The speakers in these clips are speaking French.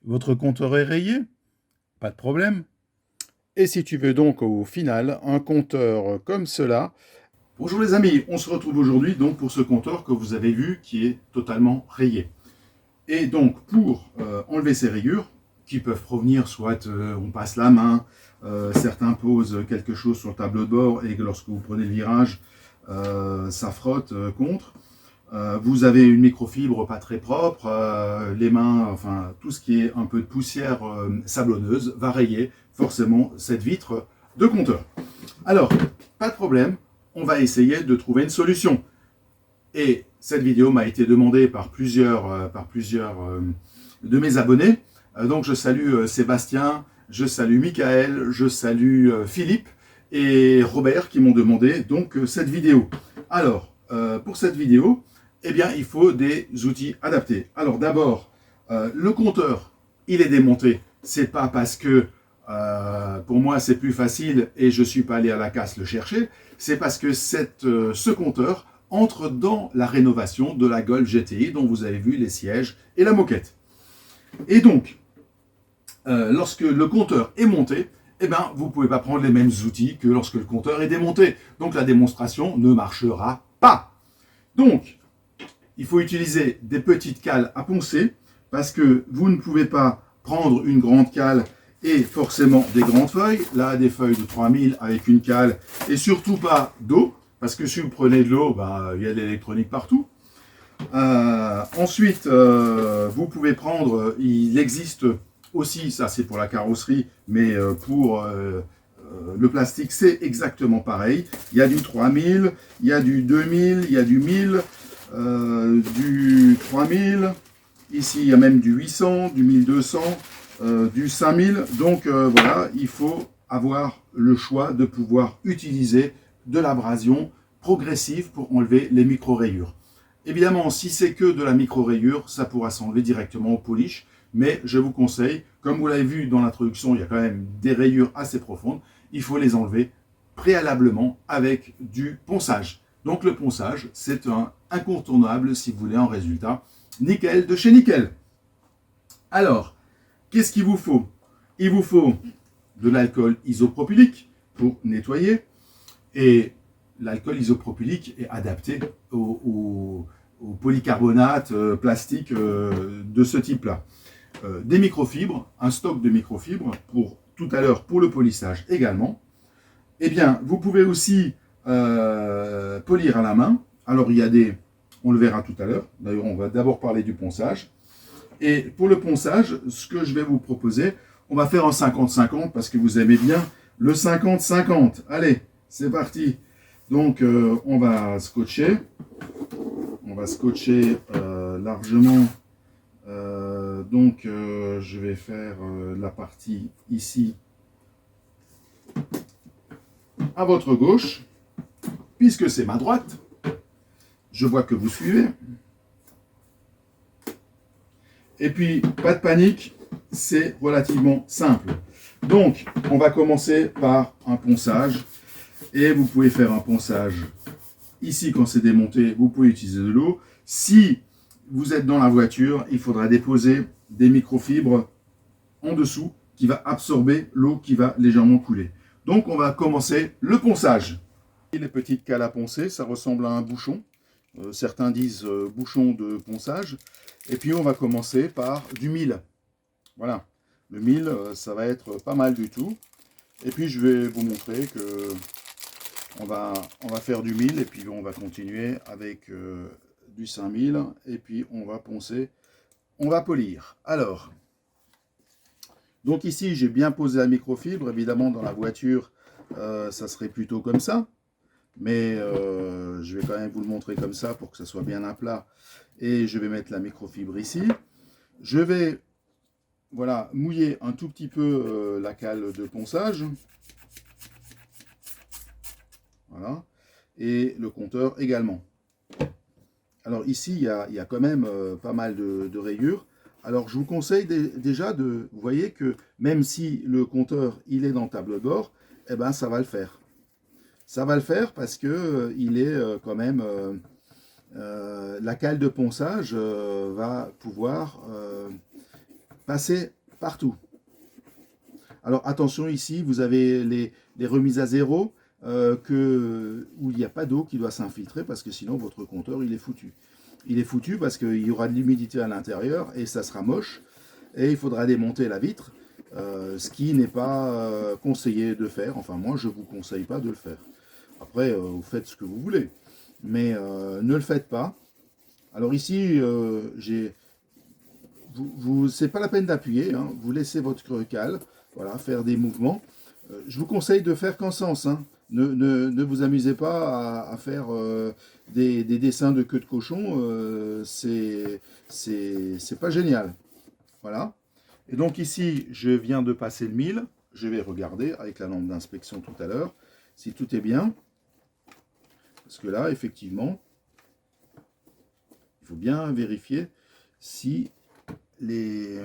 Votre compteur est rayé? Pas de problème. Et si tu veux donc au final un compteur comme cela. Bonjour les amis, on se retrouve aujourd'hui donc pour ce compteur que vous avez vu qui est totalement rayé. Et donc pour enlever ces rayures, qui peuvent provenir soit on passe la main, certains posent quelque chose sur le tableau de bord et que lorsque vous prenez le virage, ça frotte contre. Vous avez une microfibre pas très propre, les mains, enfin tout ce qui est un peu de poussière sablonneuse va rayer forcément cette vitre de compteur. Alors, pas de problème, on va essayer de trouver une solution. Et cette vidéo m'a été demandée par plusieurs de mes abonnés. Donc je salue Sébastien, je salue Michael, je salue Philippe et Robert qui m'ont demandé donc cette vidéo. Alors, pour cette vidéo, eh bien, il faut des outils adaptés. Alors d'abord, le compteur, il est démonté. C'est pas parce que pour moi c'est plus facile et je suis pas allé à la casse le chercher. C'est parce que ce compteur entre dans la rénovation de la Golf GTI dont vous avez vu les sièges et la moquette. Et donc, lorsque le compteur est monté, eh ben, vous ne pouvez pas prendre les mêmes outils que lorsque le compteur est démonté. Donc la démonstration ne marchera pas. Donc, il faut utiliser des petites cales à poncer parce que vous ne pouvez pas prendre une grande cale et forcément des grandes feuilles. Là, des feuilles de 3000 avec une cale et surtout pas d'eau parce que si vous prenez de l'eau, bah, il y a de l'électronique partout. Ensuite, vous pouvez prendre, il existe aussi, ça c'est pour la carrosserie, mais pour le plastique c'est exactement pareil. Il y a du 3000, il y a du 2000, il y a du 1000, du 3000, ici il y a même du 800, du 1200, du 5000. Donc voilà, il faut avoir le choix de pouvoir utiliser de l'abrasion progressive pour enlever les micro-rayures. Évidemment, si c'est que de la micro-rayure, ça pourra s'enlever directement au polish, mais je vous conseille, comme vous l'avez vu dans l'introduction, il y a quand même des rayures assez profondes, il faut les enlever préalablement avec du ponçage. Donc le ponçage, c'est un incontournable si vous voulez un résultat nickel de chez nickel. Alors, qu'est-ce qu'il vous faut? Il vous faut de l'alcool isopropylique pour nettoyer, et l'alcool isopropylique est adapté au polycarbonate plastique de ce type-là. Des microfibres, un stock de microfibres pour tout à l'heure pour le polissage également. Eh bien, vous pouvez aussi polir à la main. Alors, il y a des, on le verra tout à l'heure. D'ailleurs, on va d'abord parler du ponçage. Et pour le ponçage, ce que je vais vous proposer, on va faire en 50-50 parce que vous aimez bien le 50-50. Allez, c'est parti. Donc, on va scotcher. On va scotcher largement. Je vais faire la partie ici à votre gauche, puisque c'est ma droite. Je vois que vous suivez. Et puis, pas de panique, c'est relativement simple. Donc, on va commencer par un ponçage. Et vous pouvez faire un ponçage ici quand c'est démonté, vous pouvez utiliser de l'eau. Si vous êtes dans la voiture, il faudra déposer des microfibres en dessous qui va absorber l'eau qui va légèrement couler. Donc, on va commencer le ponçage. Les petites cales à poncer, ça ressemble à un bouchon. Certains disent bouchon de ponçage. Et puis, on va commencer par du 1000. Voilà. Le 1000, ça va être pas mal du tout. Et puis, je vais vous montrer que on va faire du 1000 et puis on va continuer avec du 5000 et puis on va poncer, on va polir. Alors, donc ici j'ai bien posé la microfibre, évidemment dans la voiture ça serait plutôt comme ça, mais je vais quand même vous le montrer comme ça pour que ça soit bien à plat. Et je vais mettre la microfibre ici. Je vais voilà, mouiller un tout petit peu la cale de ponçage. Voilà. Et le compteur également. Alors ici, il y a quand même pas mal de rayures. Alors je vous conseille déjà de, vous voyez que même si le compteur il est dans le tableau de bord, eh ben ça va le faire. Ça va le faire parce que il est quand même, la cale de ponçage va pouvoir passer partout. Alors attention ici, vous avez les remises à zéro où il n'y a pas d'eau qui doit s'infiltrer parce que sinon votre compteur il est foutu. Il est foutu parce qu'il y aura de l'humidité à l'intérieur et ça sera moche et il faudra démonter la vitre, ce qui n'est pas conseillé de faire. Enfin moi je ne vous conseille pas de le faire. Après vous faites ce que vous voulez, mais ne le faites pas. Alors ici c'est pas la peine d'appuyer, hein. Vous laissez votre cale, voilà, faire des mouvements. Je vous conseille de faire qu'en sens, hein. Ne vous amusez pas à faire des dessins de queue de cochon, c'est pas génial. Voilà. Et donc ici, je viens de passer le 1000. Je vais regarder avec la lampe d'inspection tout à l'heure si tout est bien. Parce que là, effectivement, il faut bien vérifier si les...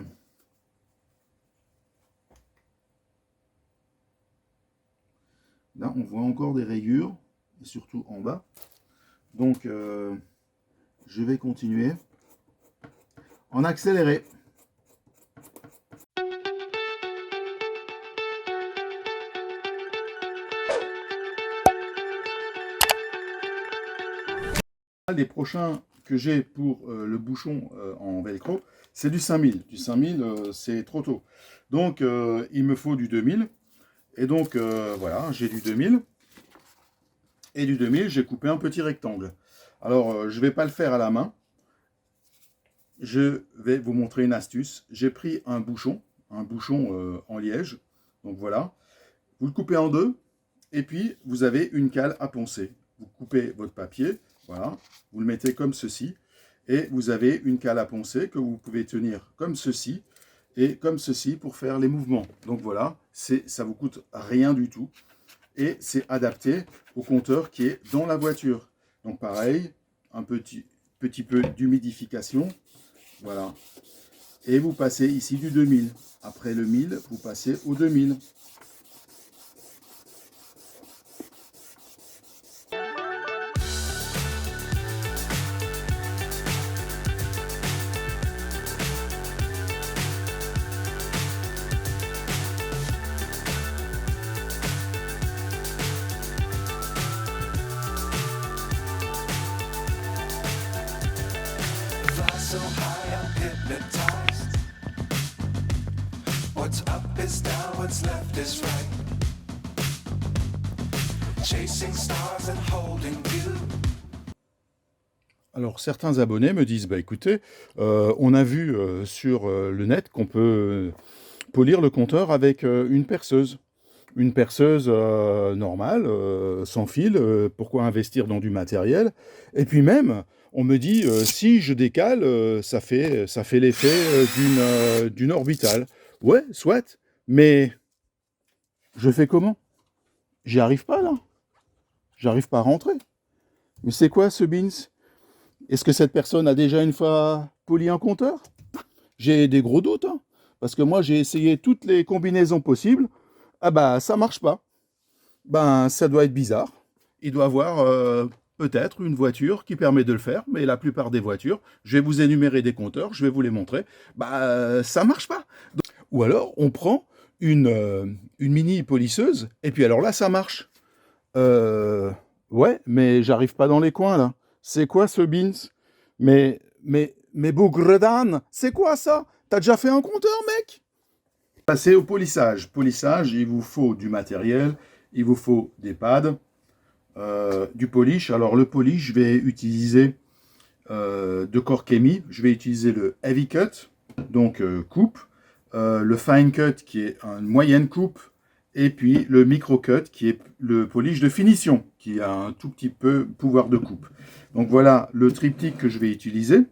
Là, on voit encore des rayures, et surtout en bas. Donc, je vais continuer en accéléré. Les prochains que j'ai pour le bouchon en velcro, c'est du 5000. Du 5000, c'est trop tôt. Donc, il me faut du 2000. Et donc, voilà, j'ai du 2000. Et du 2000, j'ai coupé un petit rectangle. Alors, je ne vais pas le faire à la main. Je vais vous montrer une astuce. J'ai pris un bouchon en liège. Donc voilà. Vous le coupez en deux. Et puis, vous avez une cale à poncer. Vous coupez votre papier. Voilà. Vous le mettez comme ceci. Et vous avez une cale à poncer que vous pouvez tenir comme ceci. Et comme ceci pour faire les mouvements. Donc voilà. Ça vous coûte rien du tout. Et c'est adapté au compteur qui est dans la voiture. Donc pareil, un petit peu d'humidification. Voilà. Et vous passez ici du 2000. Après le 1000, vous passez au 2000. So high, I'm hypnotized. What's up is down, what's left is right. Chasing stars and holding you. Alors certains abonnés me disent, bah écoutez, on a vu sur le net qu'on peut polir le compteur avec une perceuse. Une perceuse normale, sans fil, pourquoi investir dans du matériel? Et puis même, on me dit, si je décale, ça fait l'effet d'une orbitale. Ouais, soit, mais je fais comment? J'y arrive pas là. J'arrive pas à rentrer. Mais c'est quoi ce bins? Est-ce que cette personne a déjà une fois poli un compteur? J'ai des gros doutes, hein, parce que moi j'ai essayé toutes les combinaisons possibles. Ah bah ça marche pas. Ben ça doit être bizarre. Il doit avoir peut-être une voiture qui permet de le faire, mais la plupart des voitures, je vais vous énumérer des compteurs, je vais vous les montrer, bah ça marche pas. Donc, ou alors on prend une mini polisseuse et puis alors là ça marche. Ouais, mais j'arrive pas dans les coins là. C'est quoi ce bins? Mais Bougredan, c'est quoi ça? T'as déjà fait un compteur, mec? Passer au polissage. Polissage, il vous faut du matériel, il vous faut des pads, du polish. Alors le polish, je vais utiliser de Corkemi. Je vais utiliser le Heavy Cut, donc coupe, le Fine Cut qui est une moyenne coupe, et puis le Micro Cut qui est le polish de finition, qui a un tout petit peu pouvoir de coupe. Donc voilà le triptyque que je vais utiliser.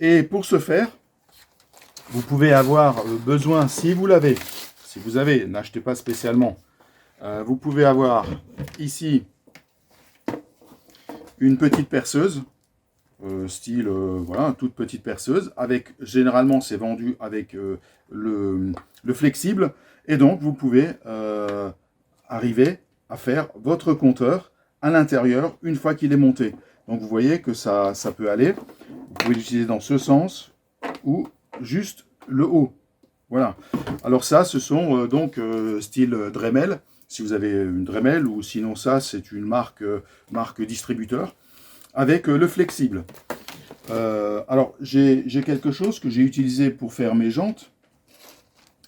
Et pour ce faire, vous pouvez avoir besoin, si vous l'avez, n'achetez pas spécialement, vous pouvez avoir ici une petite perceuse, style, voilà, toute petite perceuse, avec, généralement c'est vendu avec le flexible, et donc vous pouvez arriver à faire votre compteur à l'intérieur une fois qu'il est monté. Donc vous voyez que ça peut aller, vous pouvez l'utiliser dans ce sens, ou juste le haut. Voilà. Alors ça, ce sont donc style Dremel, si vous avez une Dremel, ou sinon ça, c'est une marque distributeur, avec le flexible. Alors, j'ai quelque chose que j'ai utilisé pour faire mes jantes.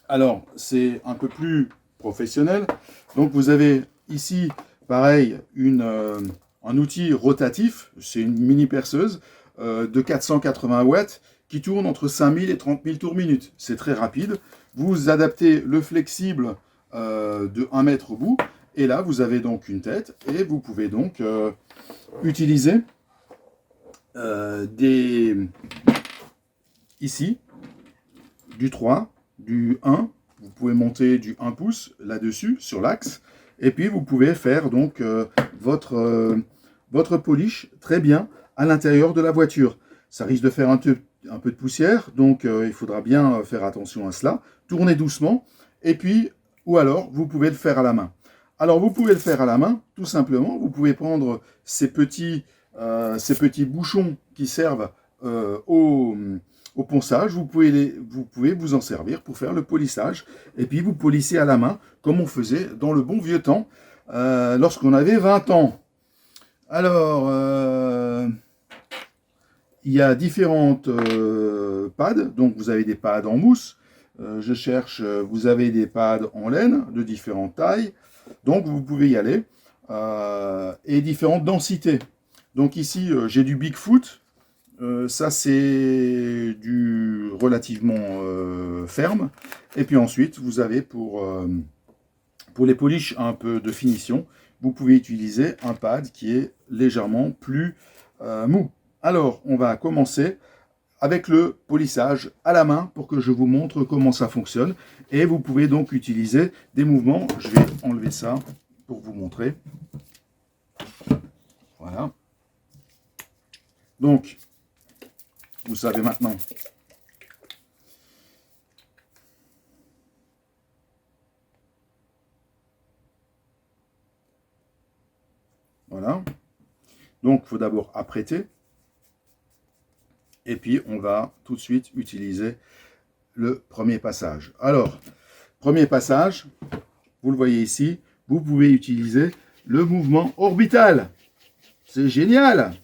Alors, c'est un peu plus professionnel. Donc, vous avez ici, pareil, un outil rotatif. C'est une mini perceuse de 480 watts qui tourne entre 5000 et 30 000 tours minute. C'est très rapide. Vous adaptez le flexible de 1 mètre au bout. Et là, vous avez donc une tête. Et vous pouvez donc utiliser ici du 3, du 1. Vous pouvez monter du 1 pouce là-dessus, sur l'axe. Et puis, vous pouvez faire donc votre polish très bien à l'intérieur de la voiture. Ça risque de faire un peu de poussière, donc il faudra bien faire attention à cela. Tournez doucement, et puis, ou alors, vous pouvez le faire à la main. Alors, vous pouvez le faire à la main, tout simplement. Vous pouvez prendre ces petits bouchons qui servent au ponçage. Vous pouvez vous en servir pour faire le polissage. Et puis, vous polissez à la main, comme on faisait dans le bon vieux temps, lorsqu'on avait 20 ans. Alors, il y a différentes pads. Donc, vous avez des pads en mousse. Vous avez des pads en laine de différentes tailles. Donc, vous pouvez y aller. Et différentes densités. Donc, ici, j'ai du Bigfoot. Ça, c'est du relativement ferme. Et puis ensuite, vous avez pour les polishes un peu de finition, vous pouvez utiliser un pad qui est légèrement plus mou. Alors, on va commencer avec le polissage à la main pour que je vous montre comment ça fonctionne. Et vous pouvez donc utiliser des mouvements. Je vais enlever ça pour vous montrer. Voilà. Donc, vous savez maintenant. Voilà. Donc, il faut d'abord apprêter. Et puis, on va tout de suite utiliser le premier passage. Alors, premier passage, vous le voyez ici, vous pouvez utiliser le mouvement orbital. C'est génial!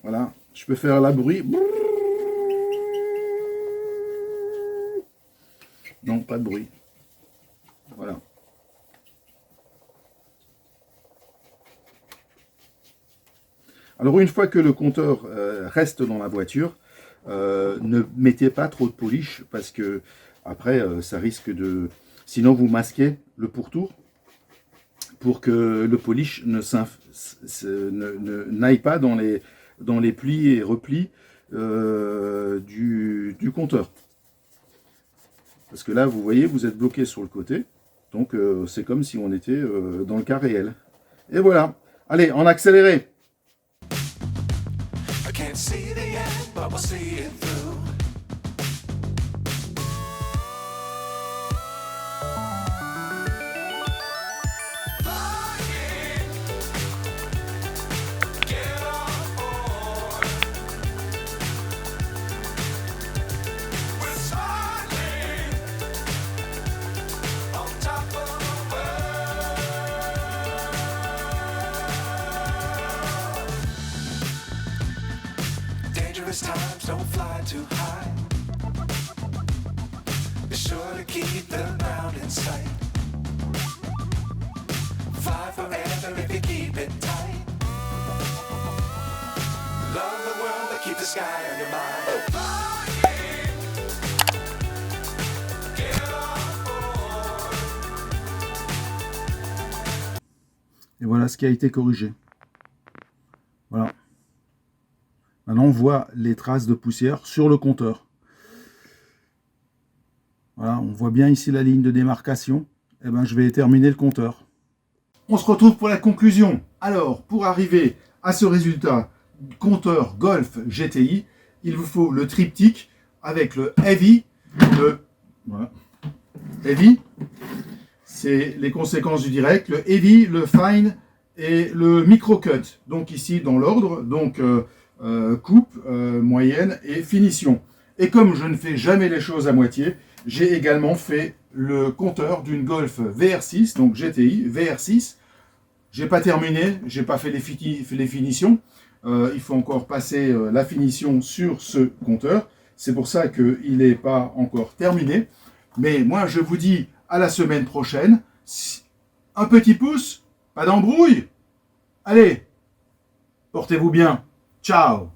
Voilà, je peux faire la bruit. Non, pas de bruit. Voilà. Alors, une fois que le compteur reste dans la voiture, ne mettez pas trop de polish parce que après, ça risque de... Sinon, vous masquez le pourtour pour que le polish n'aille pas dans les plis et replis du compteur. Parce que là, vous voyez, vous êtes bloqué sur le côté. Donc, c'est comme si on était dans le cas réel. Et voilà. Allez, en accéléré. I can't see the end, but we'll see it through. Flying, get on board. We're smiling on top of the world. Dangerous times, don't fly too high. Be sure to keep the ground in sight. Fly forever if you keep it tight. Love the world, but keep the sky on your mind. Flying, get on board. Et voilà ce qui a été corrigé. Voilà. Maintenant, on voit les traces de poussière sur le compteur. Voilà, on voit bien ici la ligne de démarcation. Eh ben, je vais terminer le compteur. On se retrouve pour la conclusion. Alors, pour arriver à ce résultat, compteur Golf GTI, il vous faut le triptyque avec le Heavy. Voilà. Heavy, c'est les conséquences du direct. Le Heavy, le Fine et le Micro-Cut. Donc ici, dans l'ordre, donc coupe, moyenne et finition. Et comme je ne fais jamais les choses à moitié, j'ai également fait le compteur d'une Golf VR6, donc GTI VR6. J'ai pas terminé, j'ai pas fait les finitions. Il faut encore passer la finition sur ce compteur. C'est pour ça qu'il n'est pas encore terminé. Mais moi, je vous dis à la semaine prochaine. Un petit pouce, pas d'embrouille. Allez, portez-vous bien. Ciao.